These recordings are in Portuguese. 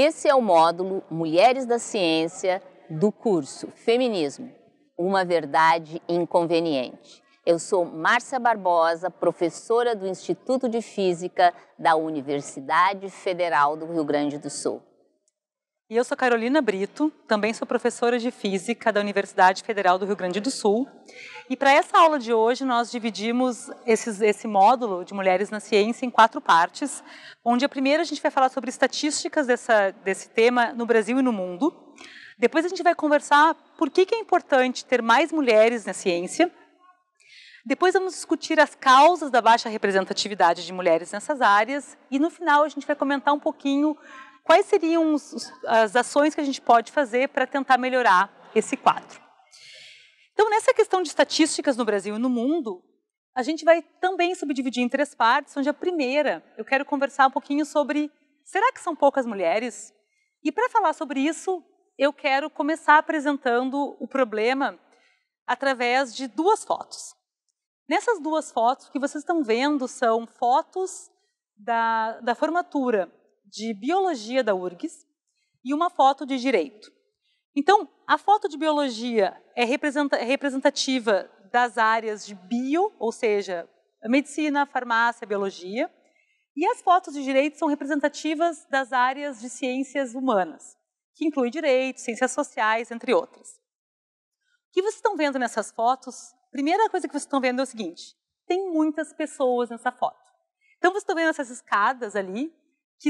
Esse é o módulo Mulheres da Ciência do curso Feminismo, uma verdade inconveniente. Eu sou Márcia Barbosa, professora do Instituto de Física da Universidade Federal do Rio Grande do Sul. E eu sou Carolina Brito, também sou professora de Física da Universidade Federal do Rio Grande do Sul. E para essa aula de hoje nós dividimos esse módulo de Mulheres na Ciência em 4 partes, onde a primeira a gente vai falar sobre estatísticas desse tema no Brasil e no mundo. Depois a gente vai conversar por que é importante ter mais mulheres na ciência. Depois vamos discutir as causas da baixa representatividade de mulheres nessas áreas. E no final a gente vai comentar um pouquinho quais seriam as ações que a gente pode fazer para tentar melhorar esse quadro. Então, nessa questão de estatísticas no Brasil e no mundo, a gente vai também subdividir em 3 partes, onde a primeira, eu quero conversar um pouquinho sobre, será que são poucas mulheres? E para falar sobre isso, eu quero começar apresentando o problema através de 2 fotos. Nessas 2 fotos, o que vocês estão vendo são fotos da formatura de Biologia da URGS e uma foto de Direito. Então, a foto de Biologia é representativa das áreas de Bio, ou seja, Medicina, Farmácia, Biologia, e as fotos de Direito são representativas das áreas de Ciências Humanas, que inclui Direito, Ciências Sociais, entre outras. O que vocês estão vendo nessas fotos? A primeira coisa que vocês estão vendo é o seguinte, tem muitas pessoas nessa foto. Então, vocês estão vendo essas escadas ali, que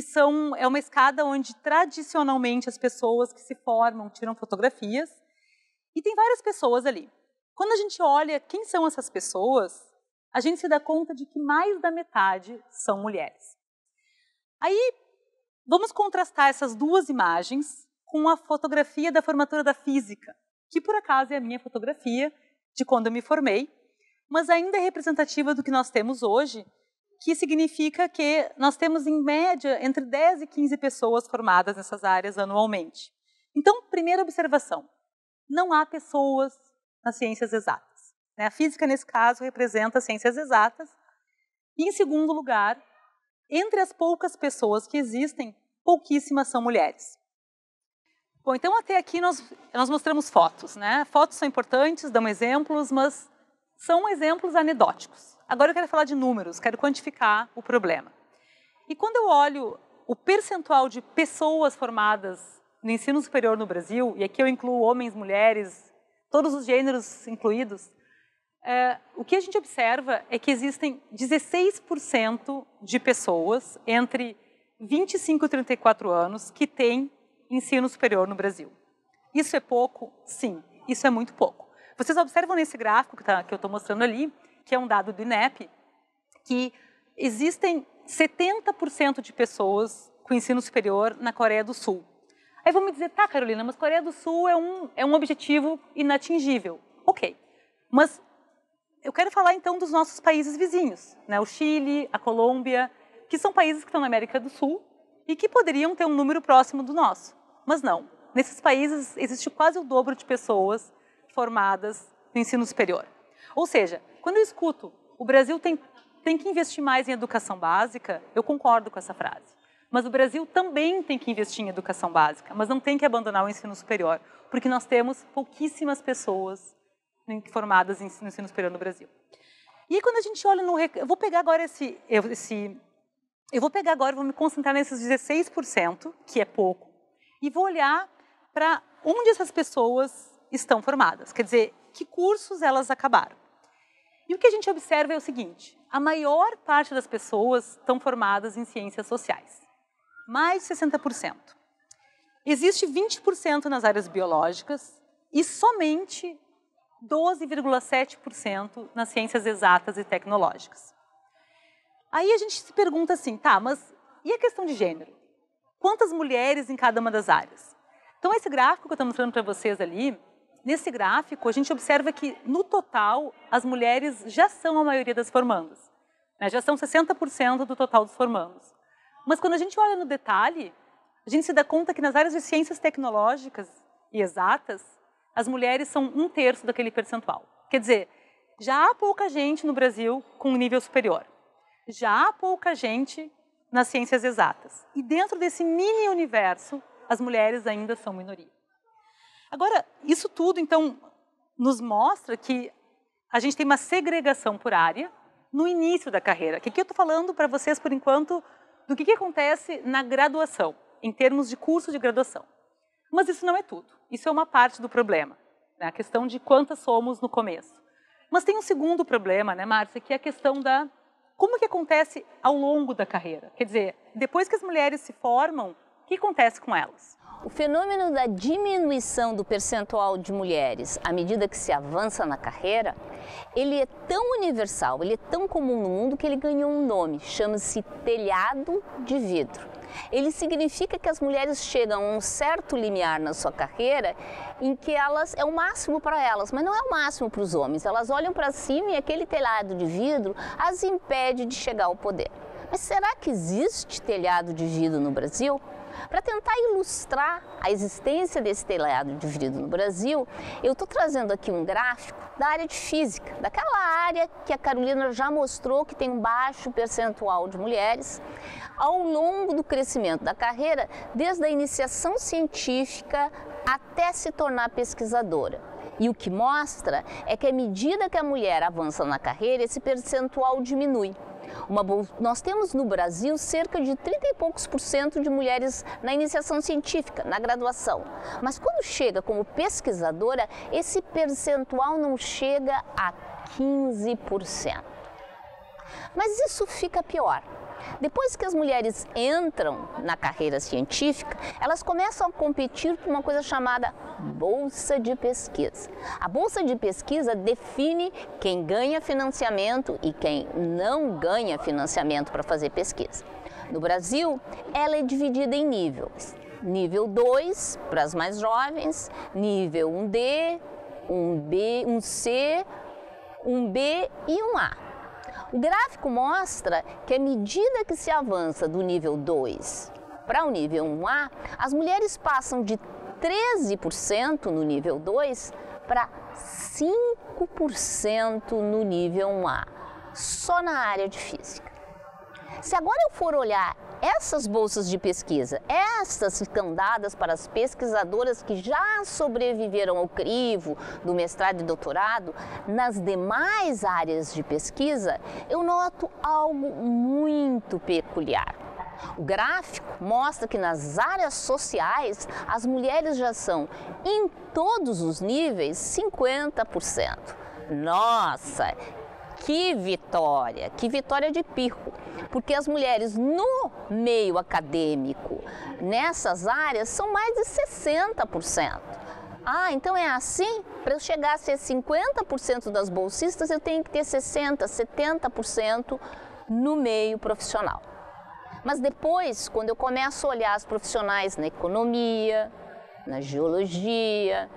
é uma escada onde tradicionalmente as pessoas que se formam tiram fotografias, e tem várias pessoas ali. Quando a gente olha quem são essas pessoas, a gente se dá conta de que mais da metade são mulheres. Aí, vamos contrastar essas 2 imagens com a fotografia da formatura da Física, que por acaso é a minha fotografia de quando eu me formei, mas ainda é representativa do que nós temos hoje, que significa que nós temos, em média, entre 10 e 15 pessoas formadas nessas áreas anualmente. Então, primeira observação, não há pessoas nas ciências exatas. A física, nesse caso, representa as ciências exatas. E, em segundo lugar, entre as poucas pessoas que existem, pouquíssimas são mulheres. Bom, então, até aqui nós mostramos fotos. Fotos são importantes, dão exemplos, mas são exemplos anedóticos. Agora eu quero falar de números, quero quantificar o problema. E quando eu olho o percentual de pessoas formadas no ensino superior no Brasil, e aqui eu incluo homens, mulheres, todos os gêneros incluídos, o que a gente observa é que existem 16% de pessoas entre 25 e 34 anos que têm ensino superior no Brasil. Isso é pouco? Sim, isso é muito pouco. Vocês observam nesse gráfico que eu estou mostrando ali, que é um dado do INEP, que existem 70% de pessoas com ensino superior na Coreia do Sul. Aí vão me dizer, tá, Carolina, mas Coreia do Sul é um objetivo inatingível. Ok, mas eu quero falar então dos nossos países vizinhos, o Chile, a Colômbia, que são países que estão na América do Sul e que poderiam ter um número próximo do nosso. Mas não, nesses países existe quase o dobro de pessoas formadas no ensino superior. Ou seja, quando eu escuto o Brasil tem que investir mais em educação básica, eu concordo com essa frase. Mas o Brasil também tem que investir em educação básica, mas não tem que abandonar o ensino superior, porque nós temos pouquíssimas pessoas formadas no ensino superior no Brasil. E aí, quando a gente olha eu vou pegar agora vou me concentrar nesses 16%, que é pouco, e vou olhar para onde essas pessoas estão formadas, quer dizer, que cursos elas acabaram. E o que a gente observa é o seguinte, a maior parte das pessoas estão formadas em ciências sociais, mais de 60%. Existe 20% nas áreas biológicas e somente 12,7% nas ciências exatas e tecnológicas. Aí a gente se pergunta assim, tá, mas e a questão de gênero? Quantas mulheres em cada uma das áreas? Então, esse gráfico que eu estou mostrando para vocês ali, nesse gráfico, a gente observa que, no total, as mulheres já são a maioria das formandas. Já são 60% do total dos formandos. Mas, quando a gente olha no detalhe, a gente se dá conta que nas áreas de ciências tecnológicas e exatas, as mulheres são 1/3 daquele percentual. Quer dizer, já há pouca gente no Brasil com um nível superior. Já há pouca gente nas ciências exatas. E dentro desse mini universo, as mulheres ainda são minoria. Agora, isso tudo, então, nos mostra que a gente tem uma segregação por área no início da carreira. Aqui eu estou falando para vocês, por enquanto, do que acontece na graduação, em termos de curso de graduação. Mas isso não é tudo. Isso é uma parte do problema, né? A questão de quantas somos no começo. Mas tem um segundo problema, né, Márcia, que é a questão da como que acontece ao longo da carreira. Quer dizer, depois que as mulheres se formam, o que acontece com elas? O fenômeno da diminuição do percentual de mulheres à medida que se avança na carreira, ele é tão universal, ele é tão comum no mundo que ele ganhou um nome, chama-se telhado de vidro. Ele significa que as mulheres chegam a um certo limiar na sua carreira em que elas é o máximo para elas, mas não é o máximo para os homens. Elas olham para cima e aquele telhado de vidro as impede de chegar ao poder. Mas será que existe telhado de vidro no Brasil? Para tentar ilustrar a existência desse telhado de vidro no Brasil, eu estou trazendo aqui um gráfico da área de física, daquela área que a Carolina já mostrou que tem um baixo percentual de mulheres, ao longo do crescimento da carreira, desde a iniciação científica até se tornar pesquisadora. E o que mostra é que à medida que a mulher avança na carreira, esse percentual diminui. Nós temos no Brasil cerca de 30 e poucos % de mulheres na iniciação científica, na graduação. Mas quando chega como pesquisadora, esse percentual não chega a 15%. Mas isso fica pior. Depois que as mulheres entram na carreira científica, elas começam a competir por uma coisa chamada bolsa de pesquisa. A bolsa de pesquisa define quem ganha financiamento e quem não ganha financiamento para fazer pesquisa. No Brasil, ela é dividida em níveis. Nível 2 para as mais jovens, nível 1D, 1B, 1C, 1B e 1A. O gráfico mostra que à medida que se avança do nível 2 para o nível 1A, as mulheres passam de 13% no nível 2 para 5% no nível 1A, só na área de física. Se agora eu for olhar essas bolsas de pesquisa, estas ficam dadas para as pesquisadoras que já sobreviveram ao crivo do mestrado e doutorado, nas demais áreas de pesquisa, eu noto algo muito peculiar. O gráfico mostra que nas áreas sociais, as mulheres já são, em todos os níveis, 50%. Nossa! Que vitória de pico, porque as mulheres no meio acadêmico, nessas áreas, são mais de 60%. Ah, então é assim? Para eu chegar a ser 50% das bolsistas, eu tenho que ter 60%, 70% no meio profissional. Mas depois, quando eu começo a olhar as profissionais na economia, na geologia,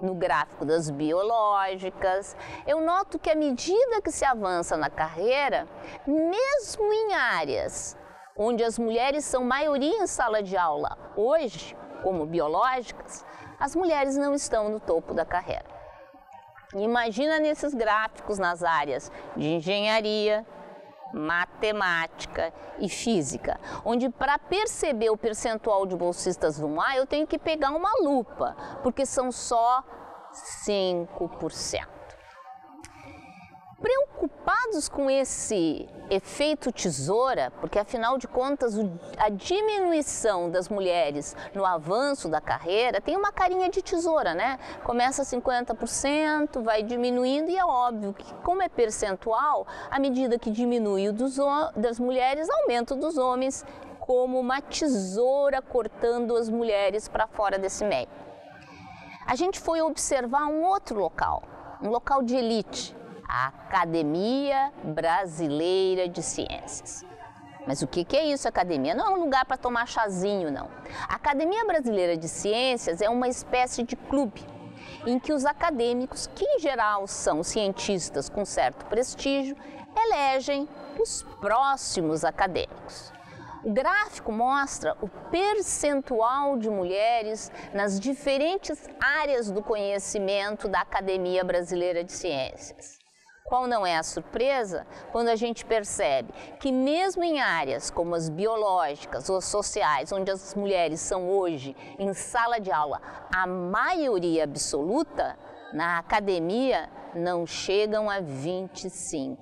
no gráfico das biológicas, eu noto que à medida que se avança na carreira, mesmo em áreas onde as mulheres são maioria em sala de aula hoje, como biológicas, as mulheres não estão no topo da carreira. Imagina nesses gráficos nas áreas de engenharia, matemática e física, onde para perceber o percentual de bolsistas do 1A eu tenho que pegar uma lupa, porque são só 5%. Preocupados com esse efeito tesoura, porque afinal de contas a diminuição das mulheres no avanço da carreira tem uma carinha de tesoura, né? Começa 50%, vai diminuindo e é óbvio que, como é percentual, à medida que diminui o das mulheres, aumenta o dos homens, como uma tesoura cortando as mulheres para fora desse meio. A gente foi observar um outro local, um local de elite, a Academia Brasileira de Ciências. Mas o que é isso, academia? Não é um lugar para tomar chazinho, não. A Academia Brasileira de Ciências é uma espécie de clube em que os acadêmicos, que em geral são cientistas com certo prestígio, elegem os próximos acadêmicos. O gráfico mostra o percentual de mulheres nas diferentes áreas do conhecimento da Academia Brasileira de Ciências. Qual não é a surpresa quando a gente percebe que mesmo em áreas como as biológicas ou sociais, onde as mulheres são hoje, em sala de aula, a maioria absoluta, na academia não chegam a 25%.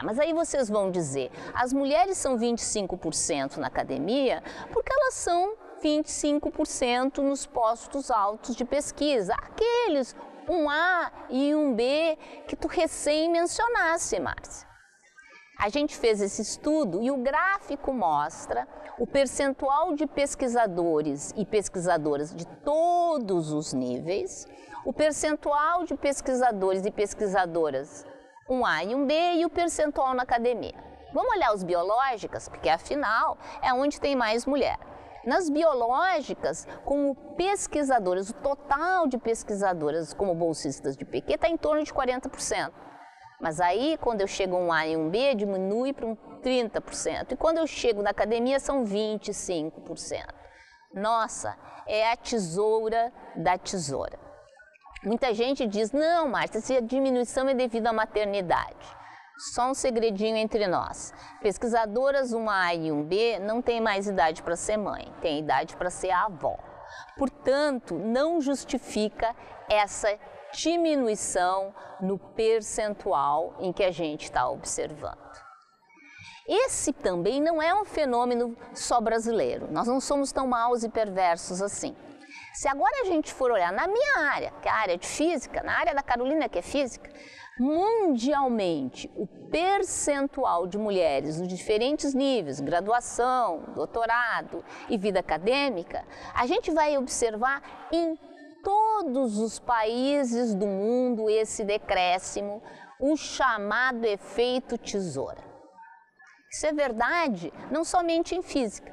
Mas aí vocês vão dizer, as mulheres são 25% na academia porque elas são 25% nos postos altos de pesquisa, aqueles 1A e 1B que tu recém mencionasse, Márcia. A gente fez esse estudo e o gráfico mostra o percentual de pesquisadores e pesquisadoras de todos os níveis, o percentual de pesquisadores e pesquisadoras 1A e 1B e o percentual na academia. Vamos olhar os biológicas, porque afinal é onde tem mais mulher. Nas biológicas, como pesquisadoras, o total de pesquisadoras como bolsistas de PQ está em torno de 40%. Mas aí, quando eu chego a um A e um B, diminui para um 30%. E quando eu chego na academia, são 25%. Nossa, é a tesoura da tesoura. Muita gente diz, não, Márcia, se a diminuição é devido à maternidade. Só um segredinho entre nós. Pesquisadoras 1A e 1B não têm mais idade para ser mãe, tem idade para ser avó. Portanto, não justifica essa diminuição no percentual em que a gente está observando. Esse também não é um fenômeno só brasileiro. Nós não somos tão maus e perversos assim. Se agora a gente for olhar na minha área, que é a área de física, na área da Carolina, que é física, mundialmente, o percentual de mulheres nos diferentes níveis, graduação, doutorado e vida acadêmica, a gente vai observar em todos os países do mundo esse decréscimo, o chamado efeito tesoura. Isso é verdade não somente em física.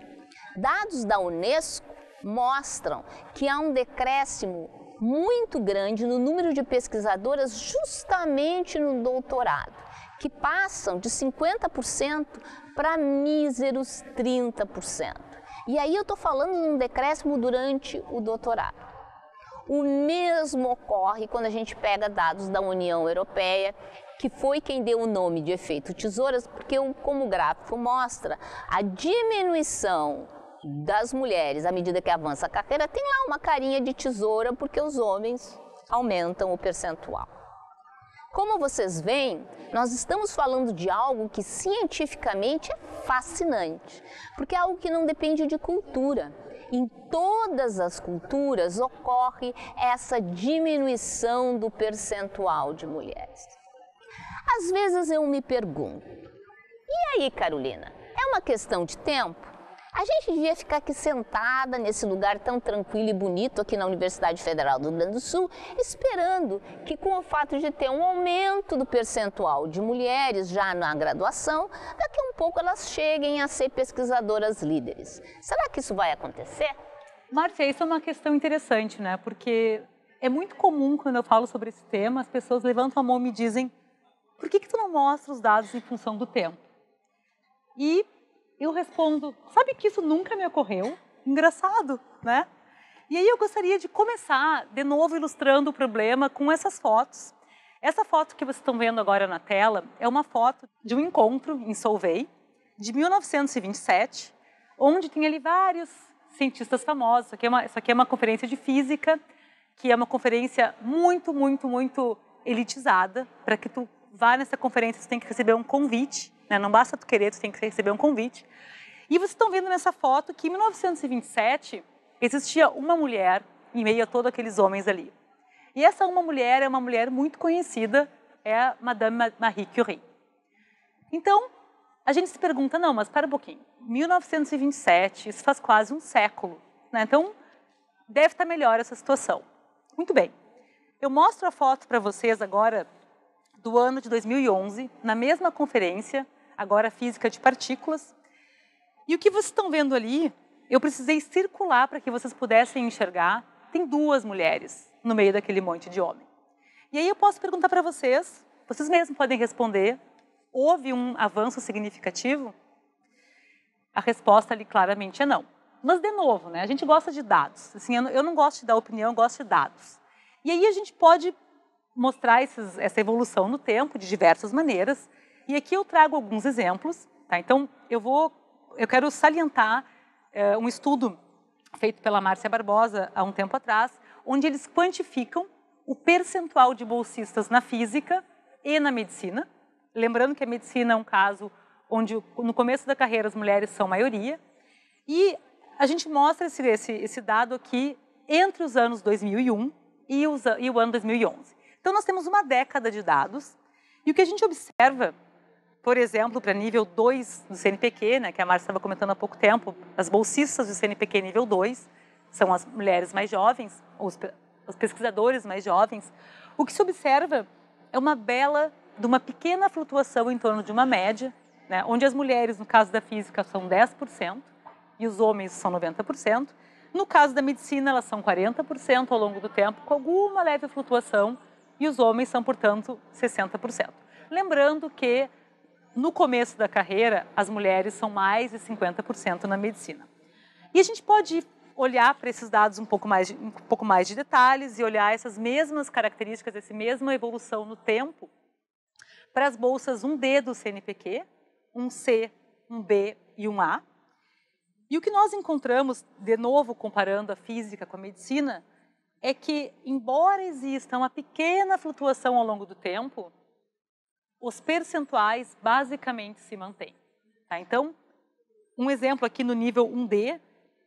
Dados da Unesco mostram que há um decréscimo muito grande no número de pesquisadoras justamente no doutorado, que passam de 50% para míseros 30%. E aí eu estou falando de um decréscimo durante o doutorado. O mesmo ocorre quando a gente pega dados da União Europeia, que foi quem deu o nome de efeito tesouras, porque como o gráfico mostra, a diminuição das mulheres, à medida que avança a carreira, tem lá uma carinha de tesoura, porque os homens aumentam o percentual. Como vocês veem, nós estamos falando de algo que cientificamente é fascinante, porque é algo que não depende de cultura. Em todas as culturas ocorre essa diminuição do percentual de mulheres. Às vezes eu me pergunto, e aí, Carolina, é uma questão de tempo? A gente devia ficar aqui sentada nesse lugar tão tranquilo e bonito aqui na Universidade Federal do Rio Grande do Sul, esperando que com o fato de ter um aumento do percentual de mulheres já na graduação, daqui a um pouco elas cheguem a ser pesquisadoras líderes. Será que isso vai acontecer? Márcia, isso é uma questão interessante, né? Porque é muito comum quando eu falo sobre esse tema, as pessoas levantam a mão e me dizem, por que tu não mostra os dados em função do tempo? E eu respondo, sabe que isso nunca me ocorreu? Engraçado, né? E aí eu gostaria de começar, de novo, ilustrando o problema com essas fotos. Essa foto que vocês estão vendo agora na tela é uma foto de um encontro em Solvay, de 1927, onde tem ali vários cientistas famosos. Isso aqui é uma conferência de física, que é uma conferência muito, muito, muito elitizada. Para que tu vá nessa conferência, você tem que receber um convite. Não basta tu querer, tu tem que receber um convite. E vocês estão vendo nessa foto que em 1927 existia uma mulher em meio a todos aqueles homens ali. E essa uma mulher é uma mulher muito conhecida, é a Madame Marie Curie. Então, a gente se pergunta, não, mas para um pouquinho, 1927, isso faz quase um século, né? Então, deve estar melhor essa situação. Muito bem, eu mostro a foto para vocês agora do ano de 2011, na mesma conferência, agora física de partículas. E o que vocês estão vendo ali, eu precisei circular para que vocês pudessem enxergar, tem duas mulheres no meio daquele monte de homem. E aí eu posso perguntar para vocês mesmos podem responder, houve um avanço significativo? A resposta ali claramente é não. Mas de novo, né, a gente gosta de dados. Assim, eu não gosto de dar opinião, eu gosto de dados. E aí a gente pode mostrar essa evolução no tempo de diversas maneiras. E aqui eu trago alguns exemplos. Tá? Então, eu quero salientar um estudo feito pela Márcia Barbosa há um tempo atrás, onde eles quantificam o percentual de bolsistas na física e na medicina. Lembrando que a medicina é um caso onde no começo da carreira as mulheres são maioria. E a gente mostra esse dado aqui entre os anos 2001 e o ano 2011. Então, nós temos uma década de dados. E o que a gente observa, por exemplo, para nível 2 do CNPq, né, que a Márcia estava comentando há pouco tempo, as bolsistas do CNPq nível 2 são as mulheres mais jovens, os pesquisadores mais jovens. O que se observa é de uma pequena flutuação em torno de uma média, né, onde as mulheres, no caso da física, são 10% e os homens são 90%. No caso da medicina, elas são 40% ao longo do tempo, com alguma leve flutuação, e os homens são, portanto, 60%. Lembrando que, no começo da carreira, as mulheres são mais de 50% na medicina. E a gente pode olhar para esses dados um pouco mais de detalhes e olhar essas mesmas características, essa mesma evolução no tempo, para as bolsas 1D do CNPq, 1C, 1B e 1A. E o que nós encontramos, de novo comparando a física com a medicina, é que, embora exista uma pequena flutuação ao longo do tempo, os percentuais basicamente se mantêm. Tá? Então, um exemplo aqui no nível 1D,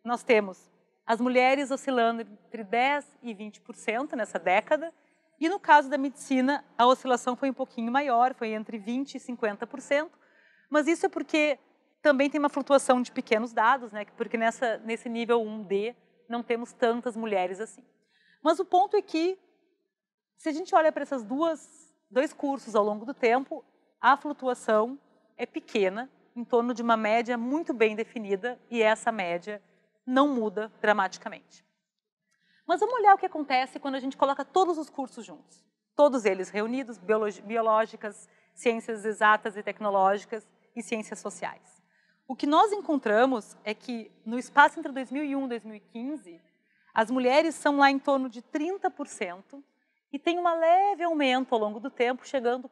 nós temos as mulheres oscilando entre 10% e 20% nessa década, e no caso da medicina, a oscilação foi um pouquinho maior, foi entre 20% e 50%, mas isso é porque também tem uma flutuação de pequenos dados, né? Porque nesse nível 1D não temos tantas mulheres assim. Mas o ponto é que, se a gente olha para esses dois cursos ao longo do tempo, a flutuação é pequena, em torno de uma média muito bem definida, e essa média não muda dramaticamente. Mas vamos olhar o que acontece quando a gente coloca todos os cursos juntos. Todos eles reunidos, biológicas, ciências exatas e tecnológicas e ciências sociais. O que nós encontramos é que, no espaço entre 2001 e 2015, as mulheres são lá em torno de 30% e tem um leve aumento ao longo do tempo, chegando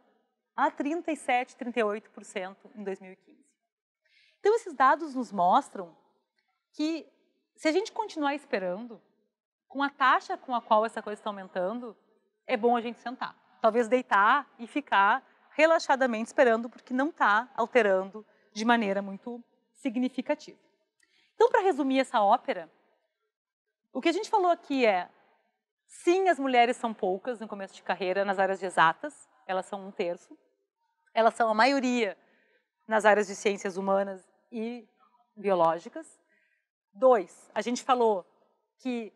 a 37%, 38% em 2015. Então, esses dados nos mostram que, se a gente continuar esperando, com a taxa com a qual essa coisa está aumentando, é bom a gente sentar. Talvez deitar e ficar relaxadamente esperando, porque não está alterando de maneira muito significativa. Então, para resumir essa ópera, o que a gente falou aqui é, sim, as mulheres são poucas no começo de carreira nas áreas de exatas, elas são 1/3, elas são a maioria nas áreas de ciências humanas e biológicas. 2, a gente falou que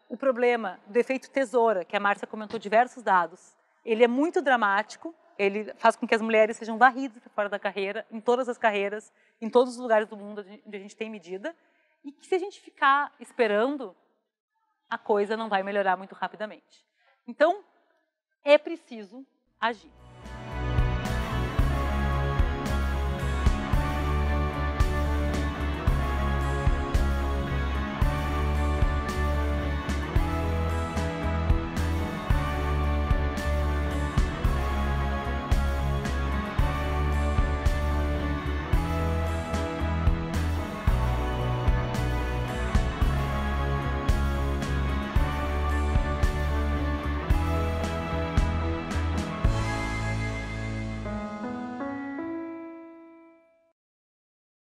o problema do efeito tesoura, que a Márcia comentou diversos dados, ele é muito dramático, ele faz com que as mulheres sejam varridas para fora da carreira, em todas as carreiras, em todos os lugares do mundo onde a gente tem medida, e que, se a gente ficar esperando, a coisa não vai melhorar muito rapidamente. Então, é preciso agir.